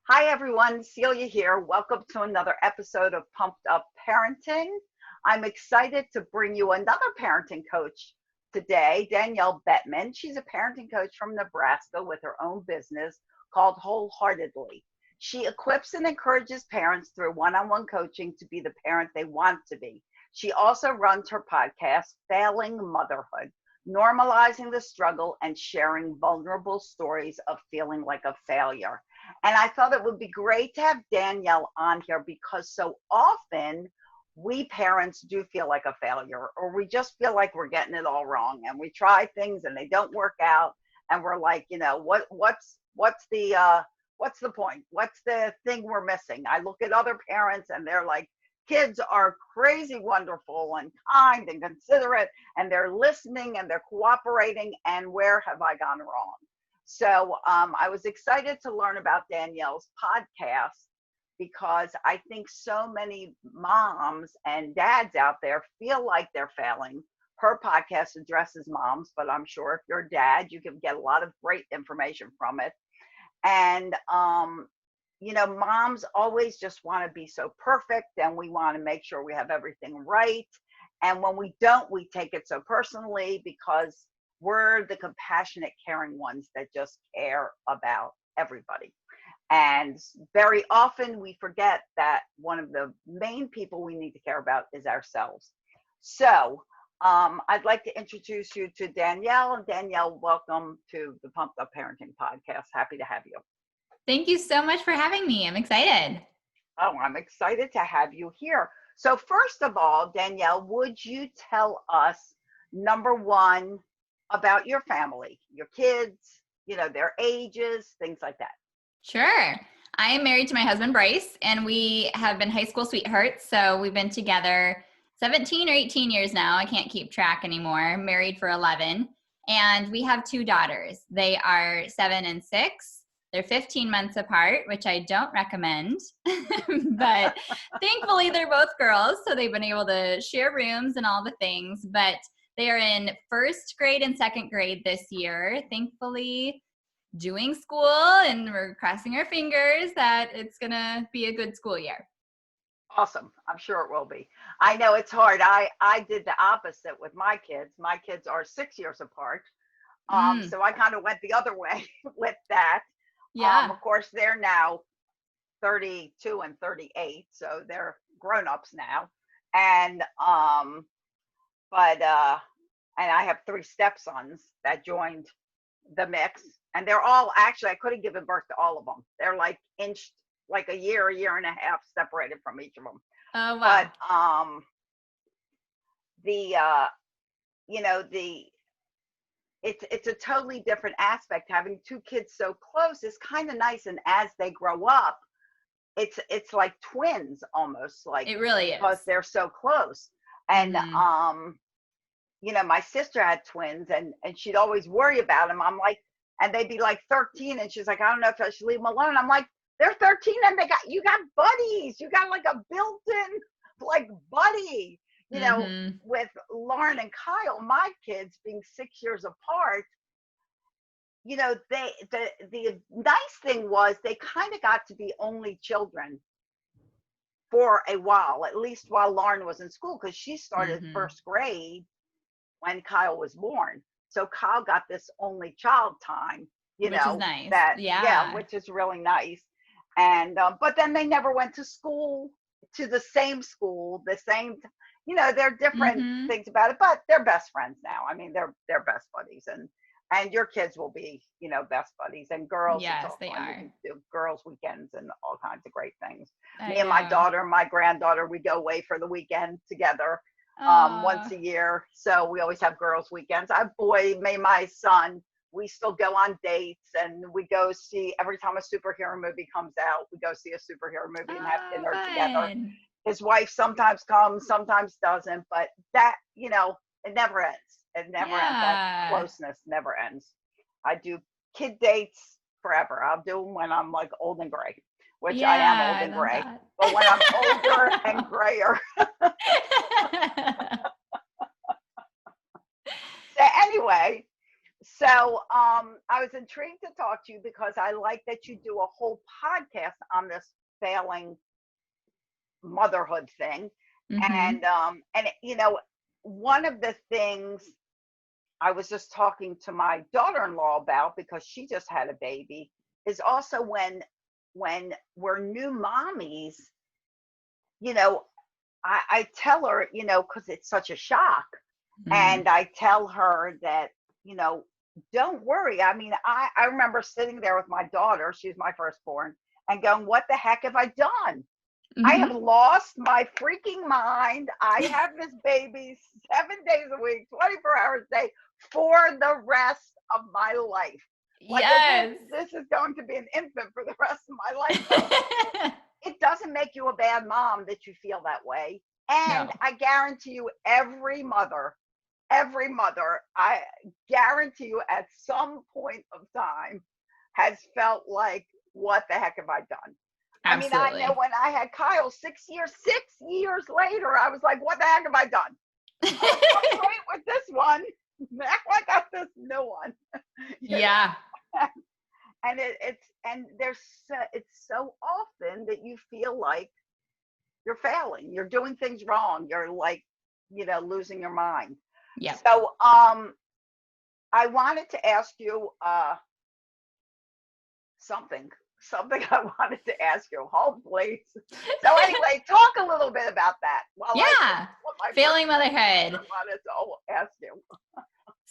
Hi, everyone. Celia here. Welcome to another episode of Pumped Up Parenting. I'm excited to bring you another parenting coach today, Danielle Bettmann. She's a parenting coach from Nebraska with her own business called Wholeheartedly. She equips and encourages parents through one on one coaching to be the parent they want to be. She also runs her podcast, Failing Motherhood, normalizing the struggle and sharing vulnerable stories of feeling like a failure. And I thought it would be great to have Danielle on here because so often we parents do feel like a failure, or we just feel like we're getting it all wrong, and we try things and they don't work out, and we're like, what's the point? What's the thing we're missing? I look at other parents and they're like, kids are crazy wonderful and kind and considerate, and they're listening and they're cooperating, and where have I gone wrong? So I was excited to learn about Danielle's podcast because I think so many moms and dads out there feel like they're failing. Her podcast addresses moms, but I'm sure if you're a dad, you can get a lot of great information from it. And, moms always just want to be so perfect, and we want to make sure we have everything right. And when we don't, we take it so personally because we're the compassionate, caring ones that just care about everybody. And very often we forget that one of the main people we need to care about is ourselves. So I'd like to introduce you to Danielle. Danielle, welcome to the Pumped Up Parenting Podcast. Happy to have you. Thank you so much for having me. I'm excited. Oh, I'm excited to have you here. So first of all, Danielle, would you tell us, number one, about your family, your kids, their ages, things like that? Sure. I am married to my husband, Bryce, and we have been high school sweethearts. So we've been together 17 or 18 years now. I can't keep track anymore. Married for 11. And we have two daughters. They are 7 and 6. They're 15 months apart, which I don't recommend. But thankfully, they're both girls. So they've been able to share rooms and all the things. But they are in first grade and second grade this year, thankfully doing school, and we're crossing our fingers that it's going to be a good school year. Awesome. I'm sure it will be. I know it's hard. I did the opposite with my kids. My kids are 6 years apart. So I kind of went the other way with that. Yeah. Of course, they're now 32 and 38, so they're grown-ups now. And and I have 3 stepsons that joined the mix, and they're all, actually, I could have given birth to all of them. They're like inched, like a year and a half separated from each of them. Oh, wow. But it's a totally different aspect. Having 2 kids so close is kind of nice, and as they grow up, it's like twins almost, like it really is, because they're so close. And my sister had twins, and she'd always worry about them. I'm like, and they'd be like 13, and she's like, I don't know if I should leave them alone. I'm like, they're 13 and you got buddies. You got like a built-in like buddy, with Lauren and Kyle, my kids being 6 years apart. The nice thing was they kind of got to be only children for a while, at least while Lauren was in school, because she started first grade when Kyle was born. So Kyle got this only child time, which is nice. Which is really nice. And but then they never went to school, to the same school, the same, there are different things about it, but they're best friends now. I mean, they're best buddies, and your kids will be, best buddies, and girls. Yes, they are. You can do girls' weekends and all kinds of great things. Me and my daughter, my granddaughter, we go away for the weekend together. Once a year. So we always have girls' weekends. My son, we still go on dates, and we go see, every time a superhero movie comes out, we go see a superhero movie and have dinner together. His wife sometimes comes, sometimes doesn't, but that, it never ends. It never ends. That closeness never ends. I do kid dates forever. I'll do them when I'm like old and gray, which I am old and gray. But when I'm older and grayer. So anyway, So I was intrigued to talk to you because I like that you do a whole podcast on this failing motherhood thing. Mm-hmm. And one of the things I was just talking to my daughter-in-law about, because she just had a baby, is also when we're new mommies, you know, I tell her, because it's such a shock. Mm. And I tell her that, you know, don't worry. I mean, I remember sitting there with my daughter, she's my firstborn, and going, what the heck have I done? I have Mm-hmm. lost my freaking mind. I have this baby 7 days a week, 24 hours a day for the rest of my life. Like as if Yes. this is going to be an infant for the rest of my life. It doesn't make you a bad mom that you feel that way. And No, I guarantee you, every mother, I guarantee you at some point of time has felt like, what the heck have I done? I mean, I know absolutely. when I had Kyle 6 years later, I was like, what the heck have I done? I'm great with this one. Now I got this new one. you Yeah. know? And it's so often that you feel like you're failing, you're doing things wrong, you're like, losing your mind. Yep. So I wanted to ask you something something I wanted to ask you. Hold please. So anyway, talk a little bit about that while I think Yeah. what my first Failing question motherhood. I wanted to ask you.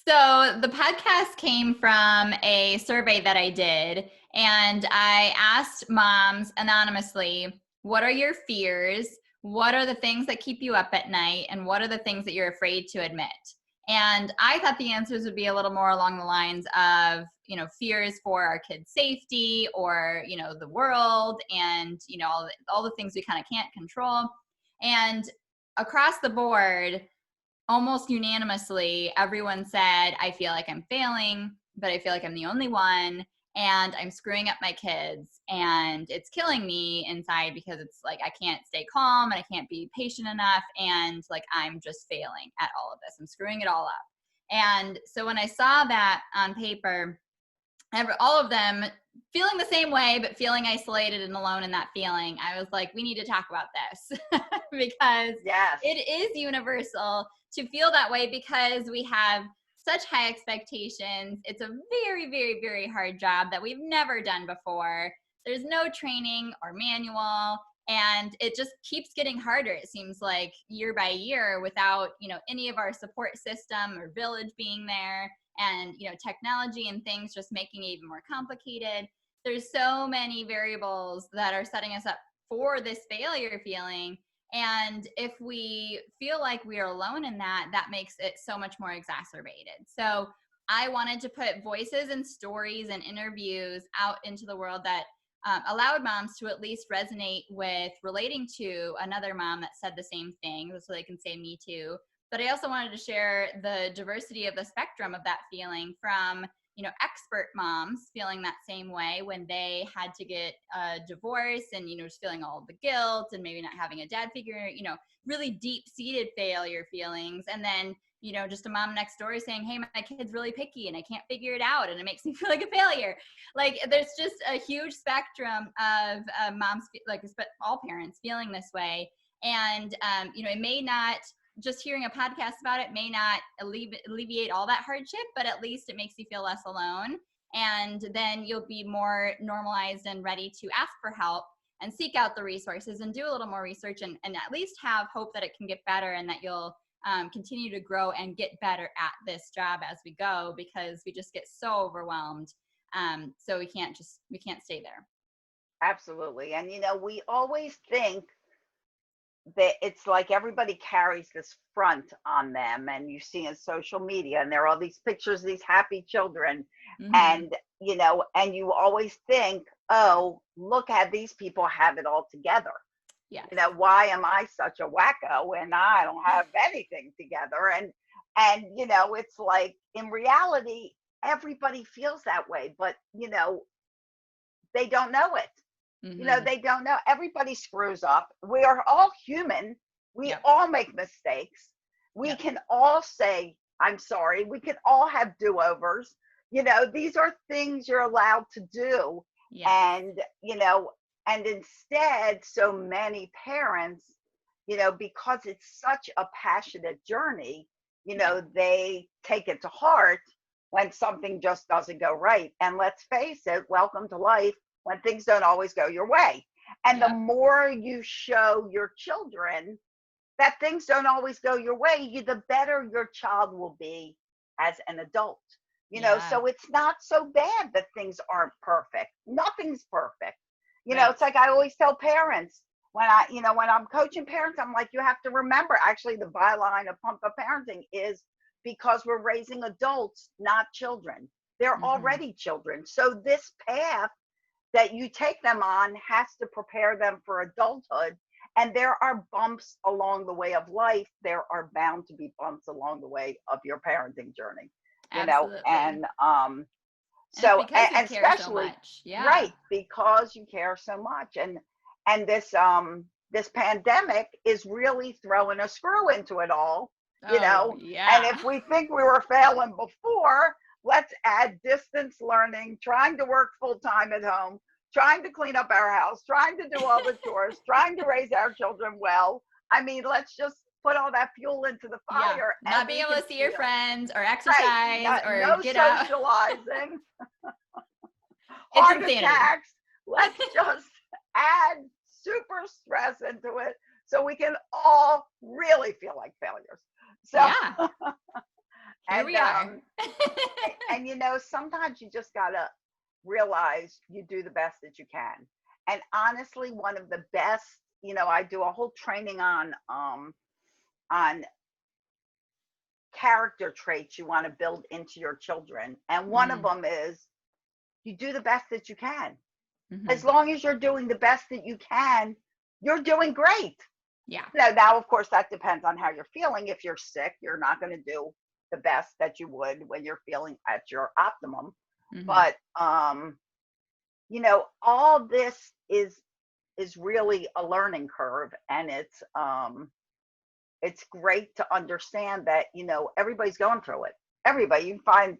So the podcast came from a survey that I did, and I asked moms anonymously, what are your fears? What are the things that keep you up at night? And what are the things that you're afraid to admit? And I thought the answers would be a little more along the lines of, fears for our kids' safety, or, the world, and, all the things we kind of can't control. And across the board, almost unanimously, everyone said, I feel like I'm failing, but I feel like I'm the only one, and I'm screwing up my kids, and it's killing me inside, because it's like I can't stay calm and I can't be patient enough, and like I'm just failing at all of this. I'm screwing it all up. And so when I saw that on paper, all of them feeling the same way, but feeling isolated and alone in that feeling, I was like, we need to talk about this because Yes, it is universal to feel that way, because we have such high expectations. It's a very, very, very hard job that we've never done before. There's no training or manual, and it just keeps getting harder, it seems like, year by year, without any of our support system or village being there, and technology and things just making it even more complicated. There's so many variables that are setting us up for this failure feeling, and if we feel like we are alone in that, that makes it so much more exacerbated. So I wanted to put voices and stories and interviews out into the world that allowed moms to at least resonate with relating to another mom that said the same thing, so they can say me too. But I also wanted to share the diversity of the spectrum of that feeling, from expert moms feeling that same way when they had to get a divorce, and just feeling all the guilt and maybe not having a dad figure, really deep-seated failure feelings, and then just a mom next door saying, hey, my kid's really picky and I can't figure it out and it makes me feel like a failure. Like, there's just a huge spectrum of moms, like all parents feeling this way. And it may not, just hearing a podcast about it may not alleviate all that hardship, but at least it makes you feel less alone. And then you'll be more normalized and ready to ask for help and seek out the resources and do a little more research, and at least have hope that it can get better, and that you'll continue to grow and get better at this job as we go, because we just get so overwhelmed. So we can't stay there. absolutely. And we always think that it's like everybody carries this front on them, and you see in social media, and there are all these pictures of these happy children, Mm-hmm. and you always think, oh, look at these people have it all together. Yes. Why am I such a wacko when I don't have anything together? And it's like, in reality, everybody feels that way, but they don't know it. Mm-hmm. They don't know. Everybody screws up. We are all human. We Yep. all make mistakes. We Yep. can all say, I'm sorry. We can all have do overs. these are things you're allowed to do. Yes. And instead, so many parents, because it's such a passionate journey, Yeah. they take it to heart when something just doesn't go right. And let's face it, welcome to life when things don't always go your way. And the Yep. more you show your children that things don't always go your way, the better your child will be as an adult. Yeah. So it's not so bad that things aren't perfect. Nothing's perfect. Right. It's like I always tell parents when I'm coaching parents, I'm like, you have to remember, actually, the byline of Pumped Up Parenting is because we're raising adults, not children. They're Mm-hmm. already children. So this path that you take them on has to prepare them for adulthood. And there are bumps along the way of life. There are bound to be bumps along the way of your parenting journey, Absolutely. and And it's so, because we and care so especially, much. Yeah. right, because you care so much. And this pandemic is really throwing a screw into it all, you Oh, know. And yeah. if we think we were failing before, let's add distance learning, trying to work full time at home, trying to clean up our house, trying to do all the chores, trying to raise our children well. I mean, let's just put all that fuel into the Yeah. fire and Not being we able can to see your feel friends or right. exercise or No get out. socializing, It's heart insanity. attacks. Let's just add super stress into it so we can all really feel like failures. So, Yeah. Here and we are. sometimes you just gotta realize you do the best that you can. And honestly, one of the best, I do a whole training on character traits you want to build into your children, and one of Mm, them is you do the best that you can. hmm. As long as you're doing the best that you can, you're doing great. Yeah. Now, of course, that depends on how you're feeling. If you're sick, you're not going to do the best that you would when you're feeling at your optimum. Hmm. But all this is really a learning curve, and it's great to understand that everybody's going through it. Everybody, you can find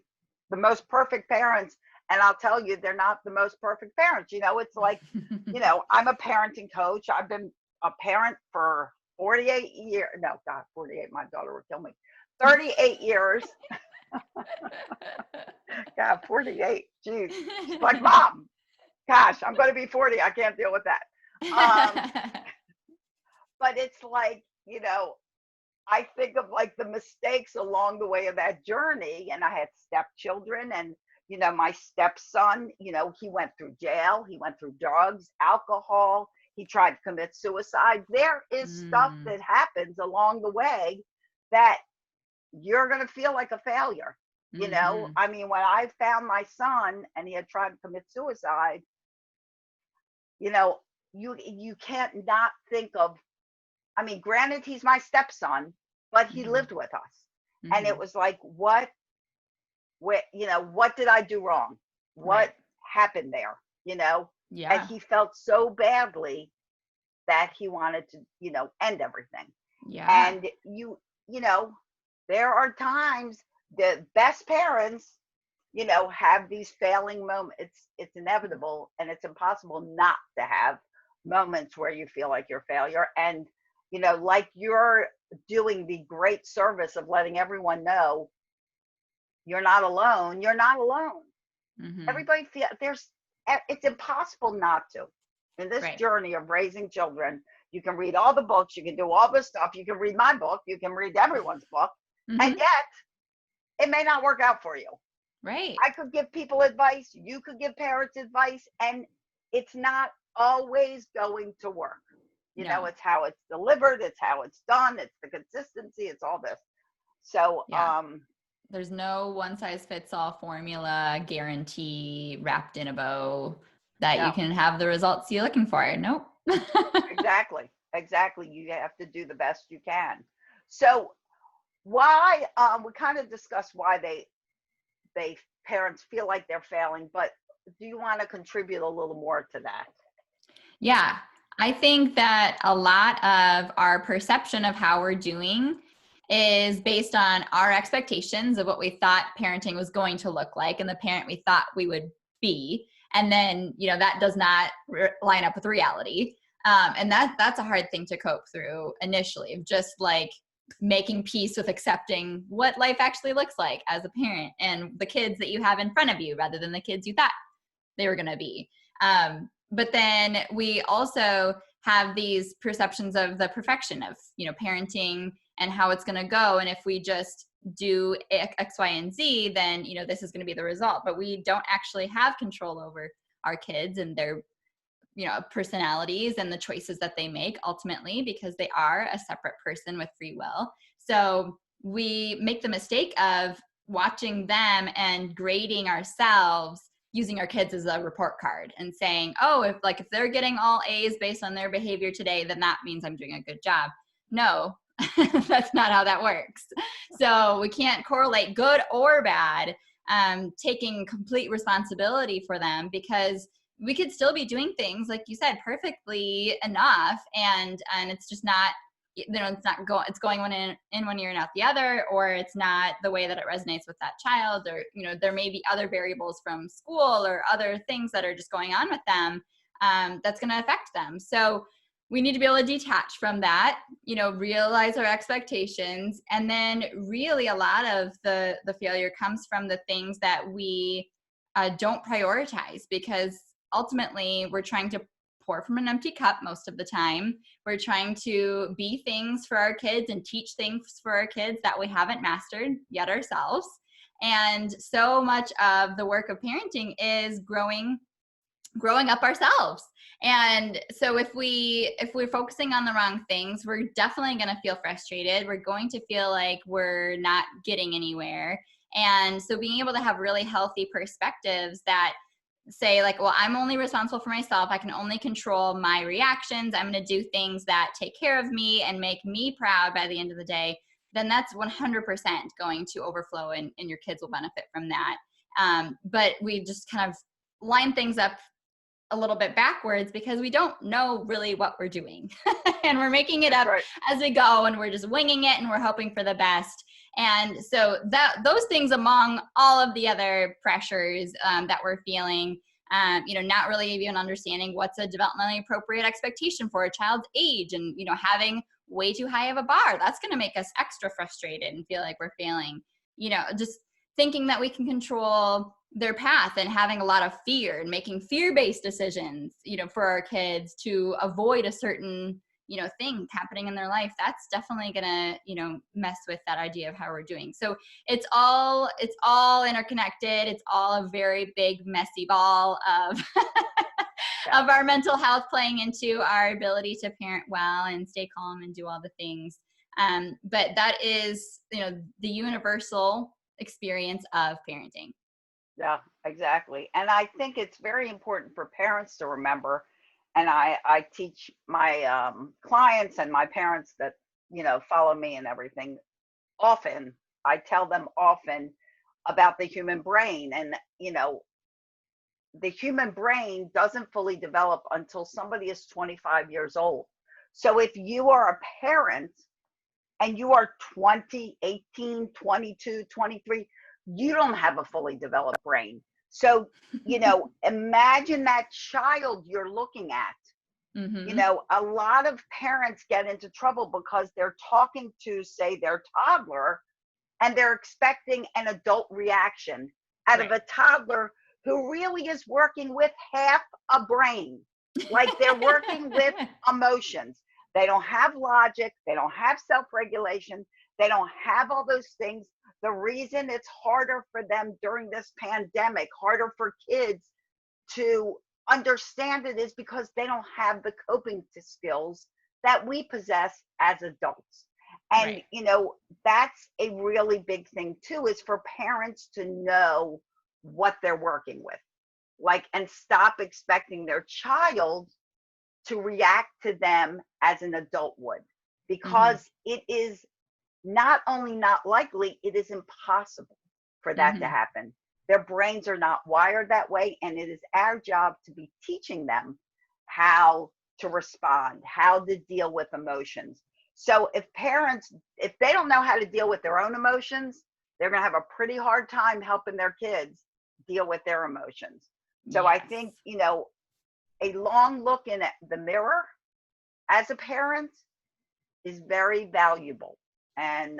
the most perfect parents, and I'll tell you, they're not the most perfect parents. It's like, I'm a parenting coach. I've been a parent for 48 years. No, God, 48, my daughter would kill me. 38 years. God, 48. Jeez. She's like, Mom, gosh, I'm going to be 40. I can't deal with that. Um, but it's like, I think of like the mistakes along the way of that journey. And I had stepchildren, and, my stepson, he went through jail, he went through drugs, alcohol, he tried to commit suicide. There is stuff Mm, that happens along the way that you're going to feel like a failure. hmm. I mean, when I found my son and he had tried to commit suicide, you know, you can't not think of, I mean, granted, he's my stepson, but he Hmm. lived with us. And it Hmm. was like, what did I do wrong? Right. What happened there? And Yeah. he felt so badly that he wanted to, end everything. Yeah. And you know, there are times the best parents, have these failing moments. It's inevitable, and it's impossible not to have moments where you feel like you're a failure. And like you're doing the great service of letting everyone know you're not alone. You're not alone. Hmm. Everybody feel it's impossible not to. In this Right. journey of raising children, you can read all the books, you can do all the stuff, you can read my book, you can read everyone's book, and Hmm. yet it may not work out for you. Right. I could give people advice, you could give parents advice, and it's not always going to work. No. It's how it's delivered, it's how it's done, it's the consistency, it's all this. So, Yeah. There's no one size fits all formula guarantee wrapped in a bow that you no, can have the results you're looking for. Nope. exactly. You have to do the best you can. So, why we kind of discussed why they parents feel like they're failing, but do you want to contribute a little more to that? Yeah. I think that a lot of our perception of how we're doing is based on our expectations of what we thought parenting was going to look like and the parent we thought we would be. And then, that does not line up with reality. And that's a hard thing to cope through initially, of just like making peace with accepting what life actually looks like as a parent and the kids that you have in front of you rather than the kids you thought they were going to be. But then we also have these perceptions of the perfection of, parenting and how it's going to go. And if we just do X, Y, and Z, then, this is going to be the result. But we don't actually have control over our kids and their, personalities and the choices that they make ultimately, because they are a separate person with free will. So we make the mistake of watching them and grading ourselves using our kids as a report card and saying, oh, if they're getting all A's based on their behavior today, then that means I'm doing a good job. No, that's not how that works. So we can't correlate good or bad, taking complete responsibility for them, because we could still be doing things, like you said, perfectly enough. And it's just not, it's going one in one ear and out the other, or it's not the way that it resonates with that child, or, there may be other variables from school or other things that are just going on with them, that's going to affect them. So we need to be able to detach from that, realize our expectations. And then really a lot of the failure comes from the things that we don't prioritize, because ultimately we're trying to pour from an empty cup most of the time. We're trying to be things for our kids and teach things for our kids that we haven't mastered yet ourselves. And so much of the work of parenting is growing up ourselves. And so if we're focusing on the wrong things, we're definitely going to feel frustrated. We're going to feel like we're not getting anywhere. And so being able to have really healthy perspectives that say, like, well, I'm only responsible for myself. I can only control my reactions. I'm going to do things that take care of me and make me proud by the end of the day. Then that's 100% going to overflow, and your kids will benefit from that. But we just kind of line things up a little bit backwards because we don't know really what we're doing. And we're making it up as we go, and we're just winging it, and we're hoping for the best. And so those things, among all of the other pressures that we're feeling, not really even understanding what's a developmentally appropriate expectation for a child's age, and, having way too high of a bar, that's going to make us extra frustrated and feel like we're failing, just thinking that we can control their path and having a lot of fear and making fear-based decisions, for our kids to avoid a certain, thing happening in their life. That's definitely gonna, mess with that idea of how we're doing. So it's all interconnected. It's all a very big, messy ball of of our mental health playing into our ability to parent well and stay calm and do all the things. But that is, the universal experience of parenting. Yeah, exactly. And I think it's very important for parents to remember, and I teach my clients and my parents that, follow me and everything often. I tell them often about the human brain, and, the human brain doesn't fully develop until somebody is 25 years old. So if you are a parent and you are 20, 18, 22, 23, you don't have a fully developed brain. So, imagine that child you're looking at. Mm-hmm. A lot of parents get into trouble because they're talking to, say, their toddler, and they're expecting an adult reaction out of a toddler who really is working with half a brain. Like, they're working with emotions. They don't have logic. They don't have self-regulation. They don't have all those things. The reason it's harder for them during this pandemic, harder for kids to understand it, is because they don't have the coping skills that we possess as adults. And, that's a really big thing too, is for parents to know what they're working with, and stop expecting their child to react to them as an adult would, because it is not only not likely, it is impossible for that to happen. Their brains are not wired that way, and it is our job to be teaching them how to respond, how to deal with emotions. So if they don't know how to deal with their own emotions, they're going to have a pretty hard time helping their kids deal with their emotions. So I Yes. think, a long look in at the mirror as a parent is very valuable. And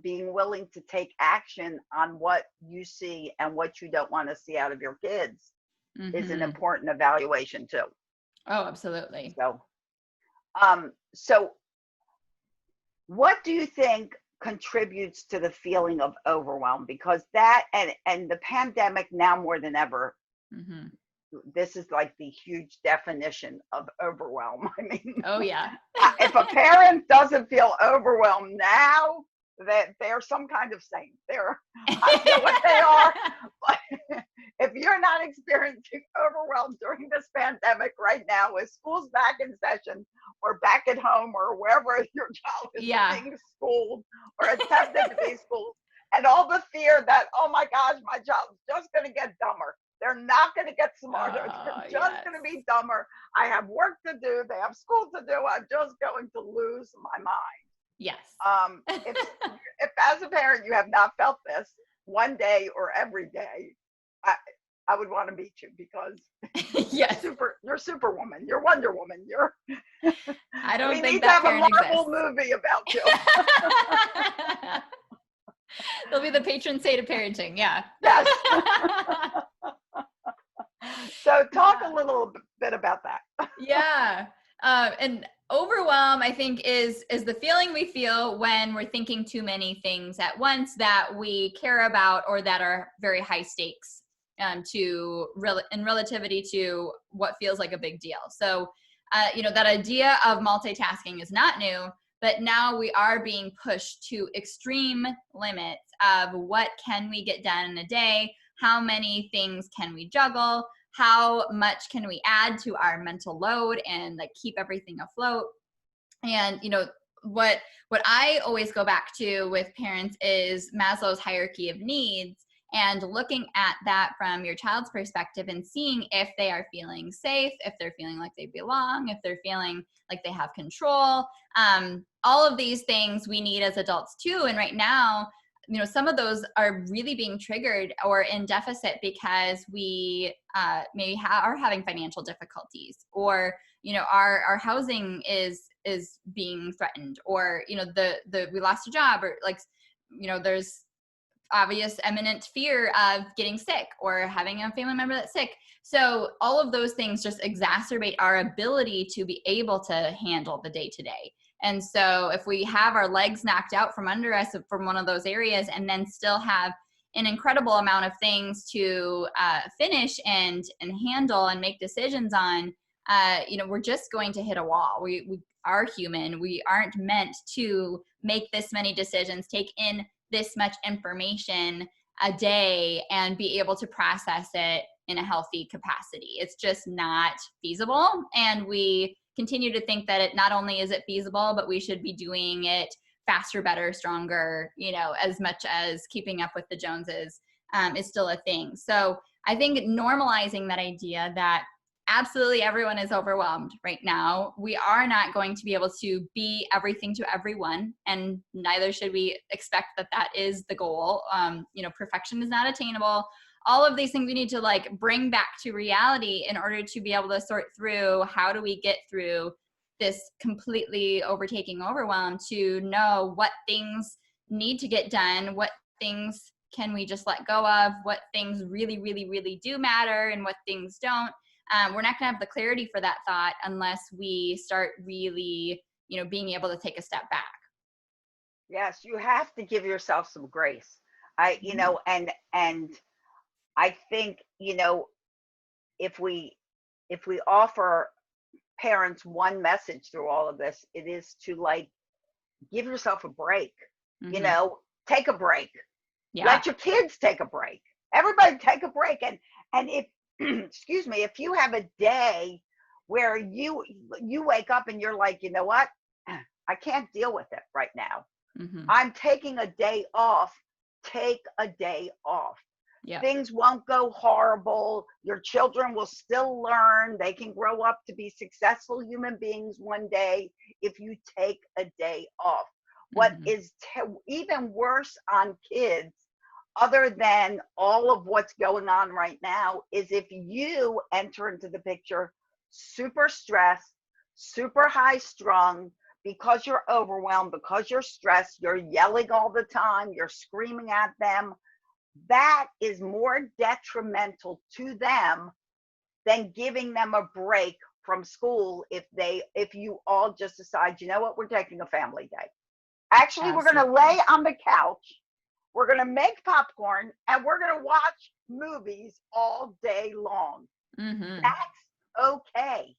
being willing to take action on what you see and what you don't want to see out of your kids is an Mm-hmm. important evaluation too. Oh, absolutely. So what do you think contributes to the feeling of overwhelm? Because that and the pandemic now more than ever, Mm-hmm. this is like the huge definition of overwhelm. I mean, Oh, yeah. if a parent doesn't feel overwhelmed now, that they're some kind of saint. I don't know what they are, but if you're not experiencing overwhelm during this pandemic right now, with schools back in session or back at home or wherever your child is Yeah. being schooled or attempted to be schooled, and all the fear that, oh my gosh, my child's just going to get dumber. They're not going to get smarter. They're just Yes. going to be dumber. I have work to do. They have school to do. I'm just going to lose my mind. Yes. If as a parent you have not felt this one day or every day, I would want to meet you, because Yes. you're Superwoman. You're Wonder Woman. I don't We think need to that have a parent Marvel exists. movie about you. They'll be the patron saint of parenting. Yeah. Yes. So talk Yeah. a little bit about that. Yeah. And overwhelm, I think, is the feeling we feel when we're thinking too many things at once that we care about or that are very high stakes, in relativity to what feels like a big deal. So, that idea of multitasking is not new, but now we are being pushed to extreme limits of what can we get done in a day, how many things can we juggle, how much can we add to our mental load and like keep everything afloat. And what I always go back to with parents is Maslow's hierarchy of needs, and looking at that from your child's perspective and seeing if they are feeling safe, if they're feeling like they belong, if they're feeling like they have control. All of these things we need as adults too. And right now, some of those are really being triggered or in deficit because we maybe are having financial difficulties, or our housing is being threatened, or the we lost a job, or like there's obvious imminent fear of getting sick or having a family member that's sick. So all of those things just exacerbate our ability to be able to handle the day to day. And so if we have our legs knocked out from under us from one of those areas, and then still have an incredible amount of things to finish and handle and make decisions on, we're just going to hit a wall. We are human. We aren't meant to make this many decisions, take in this much information a day, and be able to process it in a healthy capacity. It's just not feasible. And we continue to think that it not only is it feasible, but we should be doing it faster, better, stronger, as much as keeping up with the Joneses is still a thing. So I think normalizing that idea that absolutely everyone is overwhelmed right now. We are not going to be able to be everything to everyone, and neither should we expect that that is the goal. Perfection is not attainable. All of these things we need to like bring back to reality in order to be able to sort through how do we get through this completely overtaking overwhelm, to know what things need to get done, what things can we just let go of, what things really, really, really do matter, and what things don't. We're not going to have the clarity for that thought unless we start really, being able to take a step back. Yes, you have to give yourself some grace. And I think, if we offer parents one message through all of this, it is to like give yourself a break. Mm-hmm. Take a break. Yeah. Let your kids take a break. Everybody take a break. And if excuse me, if you have a day where you wake up and you're like, you know what, I can't deal with it right now. Mm-hmm. I'm taking a day off. Take a day off. Yeah. Things won't go horrible. Your children will still learn. They can grow up to be successful human beings one day if you take a day off. What Mm-hmm. is even worse on kids, other than all of what's going on right now, is if you enter into the picture super stressed, super high strung, because you're overwhelmed, because you're stressed, you're yelling all the time, you're screaming at them. That is more detrimental to them than giving them a break from school if you all just decide, you know what, we're taking a family day. Actually, we're going to Absolutely. lay on the couch, we're going to make popcorn, and we're going to watch movies all day long. Mm-hmm. That's okay.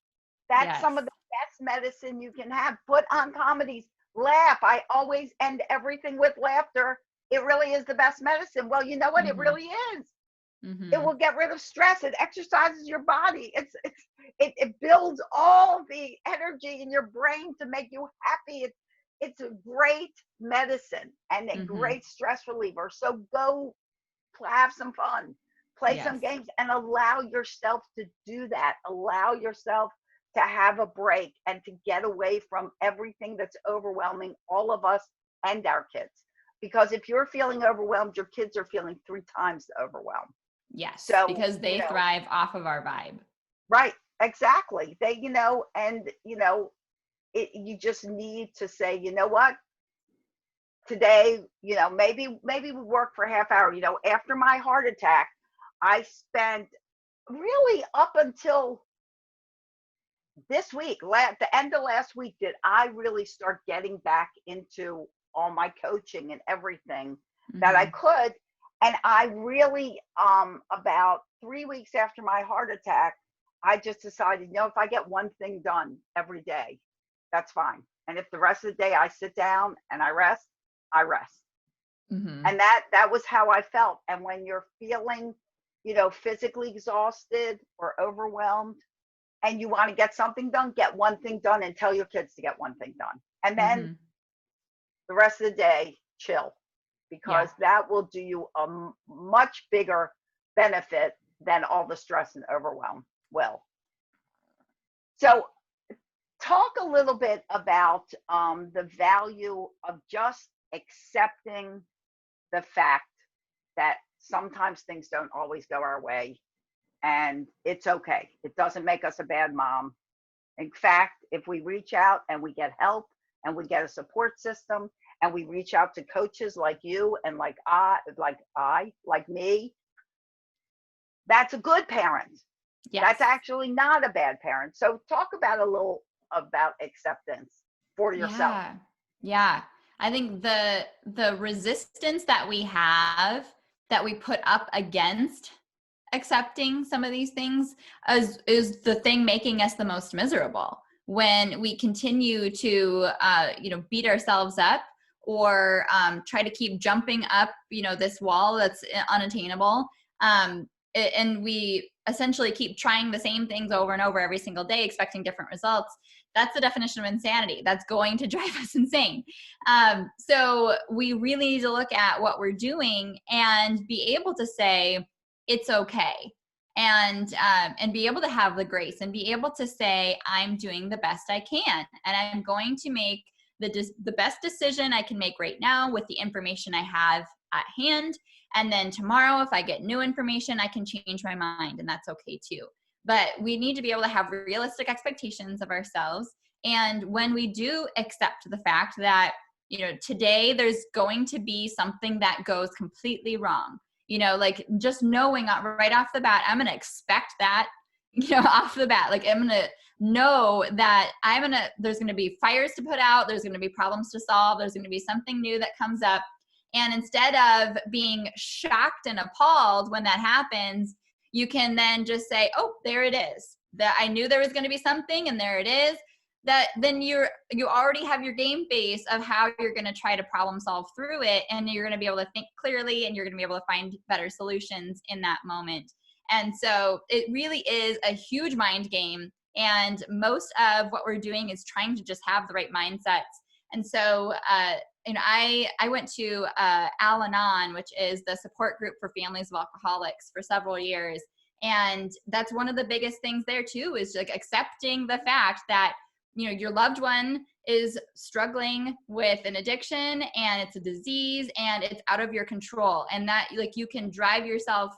That's Yes. some of the best medicine you can have. Put on comedies, laugh. I always end everything with laughter. It really is the best medicine. Well, you know what? It Mm-hmm. really is. It Mm-hmm. will get rid of stress. It exercises your body. It builds all the energy in your brain to make you happy. It's a great medicine and a Mm-hmm. great stress reliever. So go have some fun, play some Yes. games, and allow yourself to do that. Allow yourself to have a break and to get away from everything that's overwhelming all of us and our kids. Because if you're feeling overwhelmed, your kids are feeling 3 times the overwhelm. Yes. So, Because they thrive off of our vibe. right, exactly. They, and, you just need to say, you know what, today, maybe we work for a half hour. After my heart attack, I spent really up until this week, the end of last week, did I really start getting back into all my coaching and everything that I Mm-hmm. could. And I really, about 3 weeks after my heart attack, I just decided, if I get one thing done every day, that's fine. And if the rest of the day I sit down and I rest, I rest. Mm-hmm. And that was how I felt. And when you're feeling, physically exhausted or overwhelmed, and you want to get something done, get one thing done and tell your kids to get one thing done. And then Mm-hmm. the rest of the day, chill, Yeah. because that will do you a much bigger benefit than all the stress and overwhelm will. So, talk a little bit about the value of just accepting the fact that sometimes things don't always go our way, and it's okay. It doesn't make us a bad mom. In fact, if we reach out and we get help and we get a support system and we reach out to coaches like you and like me, that's a good parent. Yes. That's actually not a bad parent. So talk about a little about acceptance for yourself. Yeah. Yeah. I think the resistance that we have, that we put up against accepting some of these things, is the thing making us the most miserable. When we continue to beat ourselves up, or try to keep jumping up this wall that's unattainable, and we essentially keep trying the same things over and over every single day, expecting different results. That's the definition of insanity. That's going to drive us insane. So we really need to look at what we're doing and be able to say it's okay, and be able to have the grace and be able to say, I'm doing the best I can, and I'm going to make the best decision I can make right now with the information I have at hand. And then tomorrow, if I get new information, I can change my mind, and that's okay too. But we need to be able to have realistic expectations of ourselves. And when we do accept the fact that, today there's going to be something that goes completely wrong, like just knowing right off the bat, I'm going to expect that, off the bat, like I'm going to know that there's going to be fires to put out. There's going to be problems to solve. There's going to be something new that comes up. And instead of being shocked and appalled when that happens, you can then just say, oh, there it is. That I knew there was going to be something, and there it is. That then you already have your game face of how you're going to try to problem solve through it, and you're going to be able to think clearly, and you're going to be able to find better solutions in that moment. And so it really is a huge mind game, and most of what we're doing is trying to just have the right mindsets. And so I went to Al-Anon, which is the support group for families of alcoholics, for several years. And that's one of the biggest things there too, is like accepting the fact that, your loved one is struggling with an addiction and it's a disease and it's out of your control. And that, like, you can drive yourself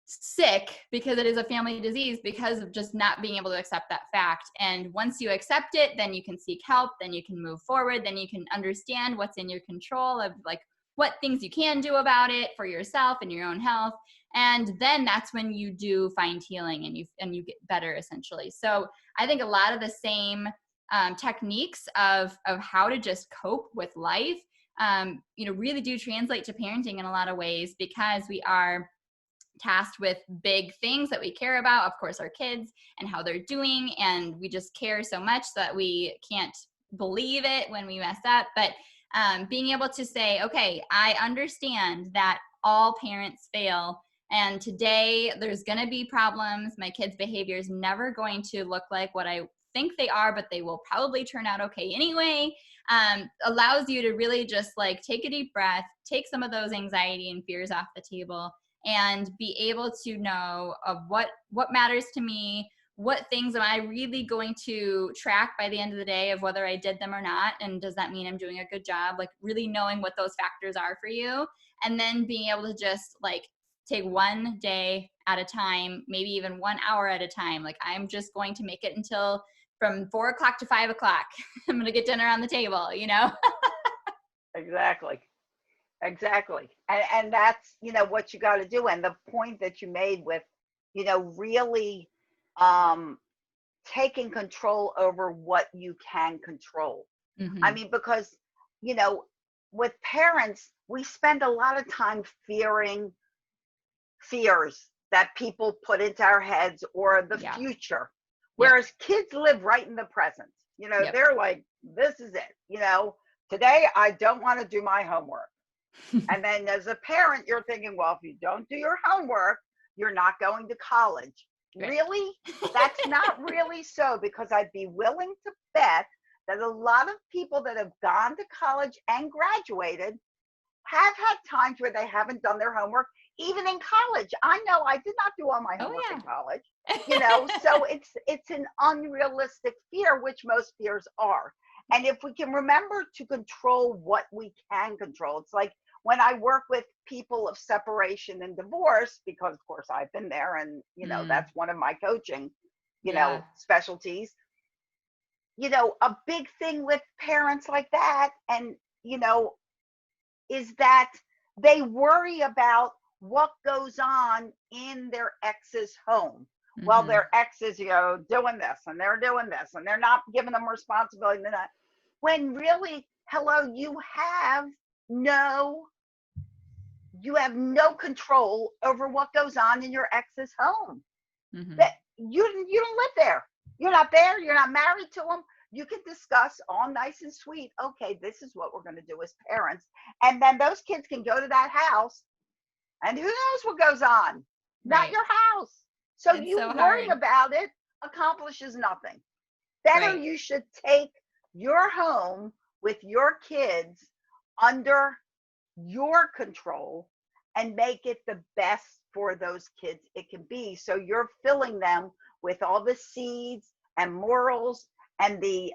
sick because it is a family disease because of just not being able to accept that fact. And once you accept it, then you can seek help, then you can move forward, then you can understand what's in your control of, like, what things you can do about it for yourself and your own health. And then that's when you do find healing and you get better, essentially. So I think a lot of the same techniques of how to just cope with life, really do translate to parenting in a lot of ways, because we are tasked with big things that we care about, of course, our kids and how they're doing. And we just care so much that we can't believe it when we mess up. But being able to say, okay, I understand that all parents fail. And today there's going to be problems. My kid's behavior is never going to look like what I think they are, but they will probably turn out okay anyway. Allows you to really just like take a deep breath, take some of those anxiety and fears off the table, and be able to know of what matters to me, what things am I really going to track by the end of the day of whether I did them or not, and does that mean I'm doing a good job? Like, really knowing what those factors are for you, and then being able to just like take one day at a time, maybe even 1 hour at a time. Like, I'm just going to make it until from 4 o'clock to 5 o'clock. I'm going to get dinner on the table, Exactly. Exactly. And that's, what you got to do. And the point that you made with, really taking control over what you can control. Mm-hmm. I mean, because, with parents, we spend a lot of time fearing fears that people put into our heads or the future. Whereas kids live right in the present. They're like, this is it. Today I don't want to do my homework. And then as a parent, you're thinking, well, if you don't do your homework, you're not going to college. Right. Really? That's not really so, because I'd be willing to bet that a lot of people that have gone to college and graduated have had times where they haven't done their homework, even in college. I know I did not do all my homework in college, so it's an unrealistic fear, which most fears are. And if we can remember to control what we can control, it's like when I work with people of separation and divorce, because of course I've been there, and that's one of my coaching, specialties. A big thing with parents like that, and is that they worry about what goes on in their ex's home. Mm-hmm. Well, their ex is, doing this and they're doing this and they're not giving them responsibility. They're not, when really, hello, you have no control over what goes on in your ex's home. Mm-hmm. That you don't live there. You're not there. You're not married to them. You can discuss all nice and sweet. Okay, this is what we're going to do as parents. And then those kids can go to that house and who knows what goes on? Right. Not your house. So it's you so worrying about it accomplishes nothing. Better right. You should take your home with your kids under your control and make it the best for those kids it can be. So you're filling them with all the seeds and morals and the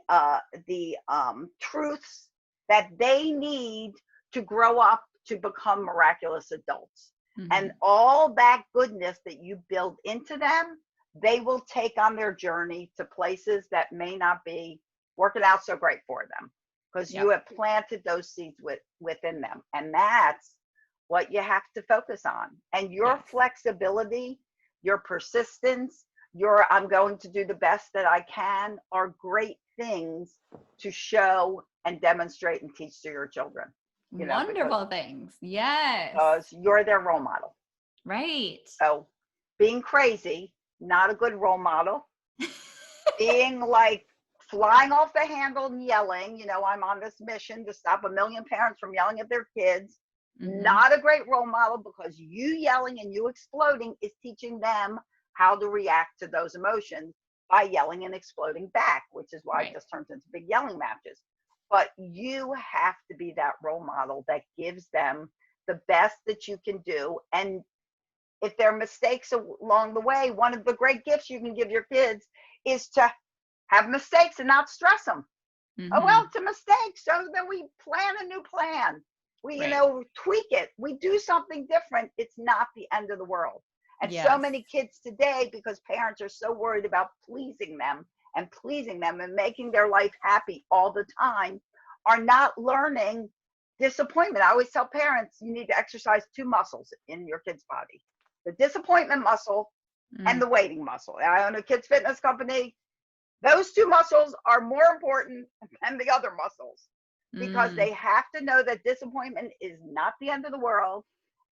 truths that they need to grow up to become miraculous adults. Mm-hmm. And all that goodness that you build into them, they will take on their journey to places that may not be working out so great for them, because you have planted those seeds within them. And that's what you have to focus on. And your flexibility, your persistence, I'm going to do the best that I can are great things to show and demonstrate and teach to your children. Wonderful things. Yes. Because you're their role model. Right. So being crazy, not a good role model. Being like flying off the handle and yelling, I'm on this mission to stop 1 million parents from yelling at their kids. Mm-hmm. Not a great role model, because you yelling and you exploding is teaching them how to react to those emotions by yelling and exploding back, which is why it just turns into big yelling matches. but you have to be that role model that gives them the best that you can do. And if there are mistakes along the way, one of the great gifts you can give your kids is to have mistakes and not stress them. Oh, well, Mm-hmm. it's a mistake. So then we plan a new plan. We, Right. tweak it. We do something different. It's not the end of the world. And so Yes. many kids today, because parents are so worried about pleasing them and making their life happy all the time, are not learning disappointment. I always tell parents you need to exercise two muscles in your kid's body: the disappointment muscle and Mm. the waiting muscle. And I own a kids fitness company. Those two muscles are more important than the other muscles, because Mm. they have to know that disappointment is not the end of the world,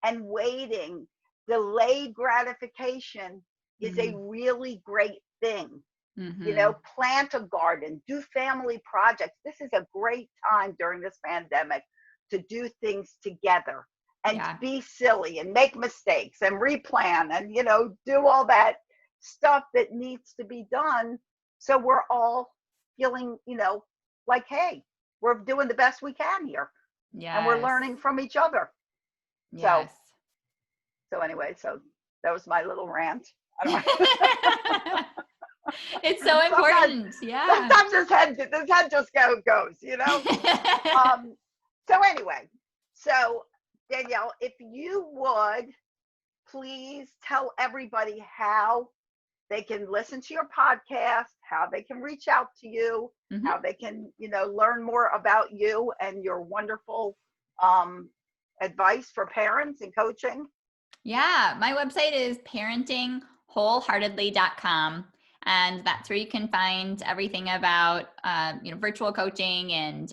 and waiting, delayed gratification, is a Mm. really great thing. Mm-hmm. Plant a garden, do family projects. This is a great time during this pandemic to do things together and Yeah. be silly and make mistakes and replan and, do all that stuff that needs to be done. So we're all feeling, like, hey, we're doing the best we can here and we're Yes. learning from each other. So, Yes. so anyway, so that was my little rant. I don't know. It's so sometimes important. Yeah. sometimes this head just goes. Um, so anyway, so Danielle, if you would please tell everybody how they can listen to your podcast, how they can reach out to you, Hmm. how they can, learn more about you and your wonderful um, advice for parents and coaching. Yeah. My website is parentingwholeheartedly.com. And that's where you can find everything about, virtual coaching and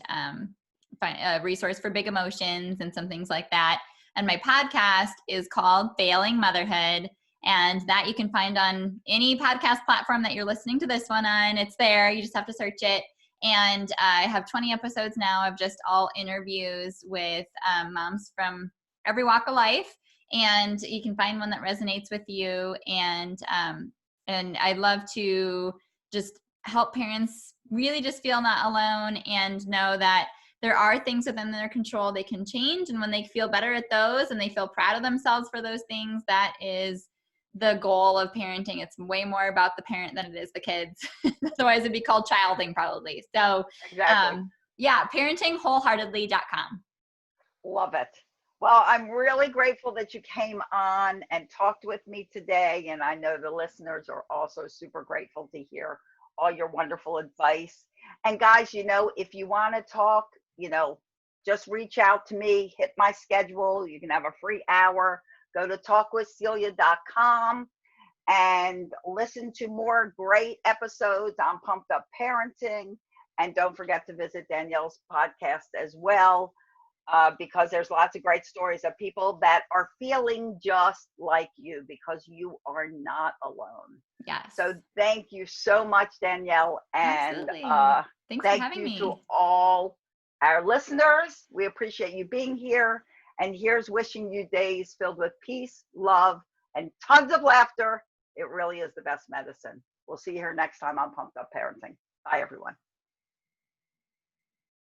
find a resource for big emotions and some things like that. And my podcast is called Failing Motherhood. And that you can find on any podcast platform that you're listening to this one on. It's there. You just have to search it. And I have 20 episodes now of just all interviews with moms from every walk of life. And you can find one that resonates with you. And I'd love to just help parents really just feel not alone and know that there are things within their control they can change. And when they feel better at those and they feel proud of themselves for those things, that is the goal of parenting. It's way more about the parent than it is the kids. Otherwise it'd be called childing probably. So Exactly. yeah, parentingwholeheartedly.com. Love it. Well, I'm really grateful that you came on and talked with me today. And I know the listeners are also super grateful to hear all your wonderful advice. And guys, if you want to talk, just reach out to me, hit my schedule. You can have a free hour. Go to talkwithcelia.com and listen to more great episodes on Pumped Up Parenting. And don't forget to visit Danielle's podcast as well, because there's lots of great stories of people that are feeling just like you, because you are not alone. Yes. So thank you so much, Danielle. And absolutely. Thanks for thank having you to me. all our listeners. We appreciate you being here. And here's wishing you days filled with peace, love, and tons of laughter. It really is the best medicine. We'll see you here next time on Pumped Up Parenting. Bye, everyone.